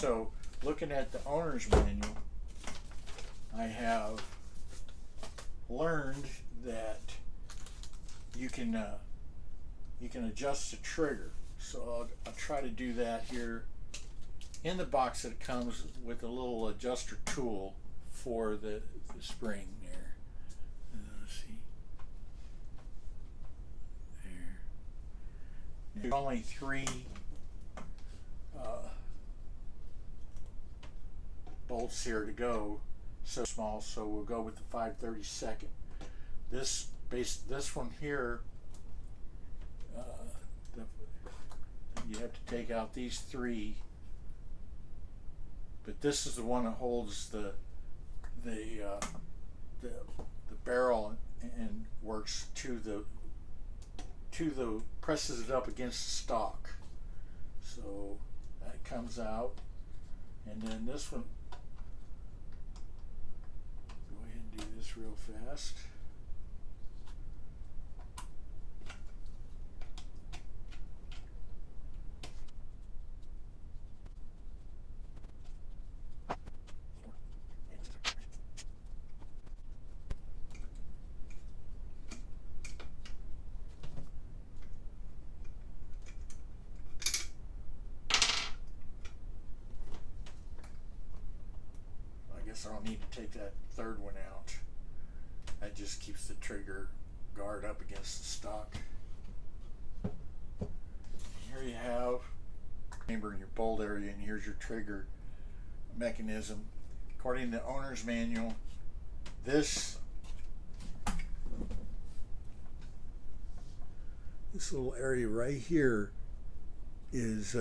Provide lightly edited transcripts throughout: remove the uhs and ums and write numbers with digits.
So looking at the owner's manual, I have learned that you can adjust the trigger. So I'll try to do that here. In the box it comes with a little adjuster tool for the spring there. Let's see. There. There's only 3 bolts here to go. So small, so we'll go with the 5/32. This one here, you have to take out these 3, but this is the one that holds the barrel and works to the presses it up against the stock. So that comes out, and then this one. Do this real fast. I guess I don't need to take that 3rd one out. That just keeps the trigger guard up against the stock. Here you have chamber in your bolt area, and here's your trigger mechanism. According to the owner's manual, this little area right here is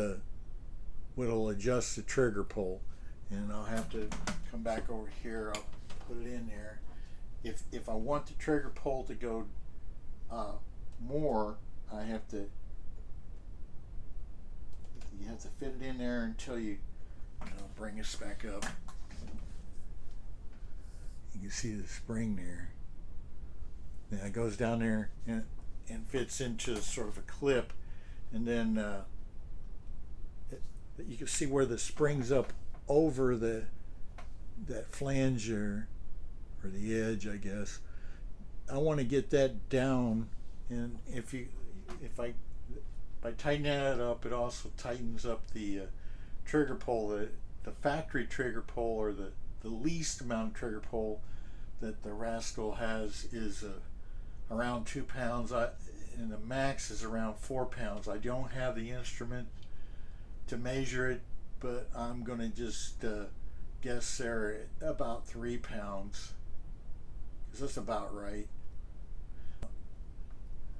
what'll adjust the trigger pull. And I'll have to come back over here. I'll put it in there. If I want the trigger pull to go more, you have to fit it in there until you bring this back up. You can see the spring there. Now it goes down there and fits into sort of a clip, and then you can see where the spring's up over that flange or the edge, I guess. I want to get that down, and by tightening that up, it also tightens up the trigger pull. The factory trigger pull, or the least amount of trigger pull that the Rascal has, is around 2 pounds, and the max is around 4 pounds. I don't have the instrument to measure it, but I'm going to just guess there at about 3 pounds. That's about right.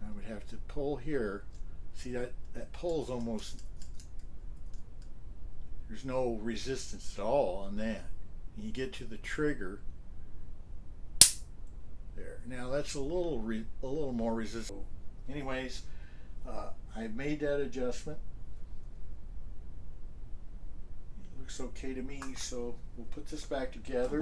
I would have to pull here. See, that pull is almost, there's no resistance at all on that. And you get to the trigger there. Now that's a little more resistant. Anyways, I've made that adjustment. It looks okay to me, so we'll put this back together.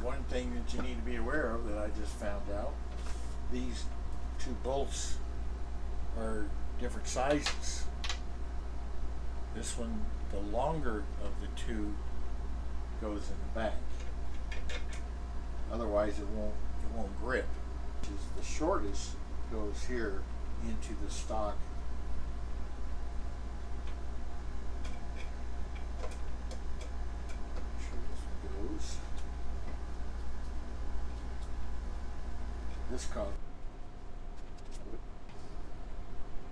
One thing that you need to be aware of that I just found out, these 2 bolts are different sizes. This one, the longer of the 2, goes in the back. Otherwise it won't grip. The shortest goes here into the stock. This color.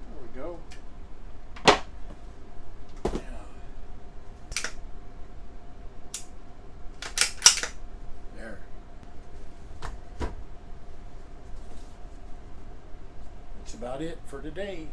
There we go. Yeah. There. That's about it for today.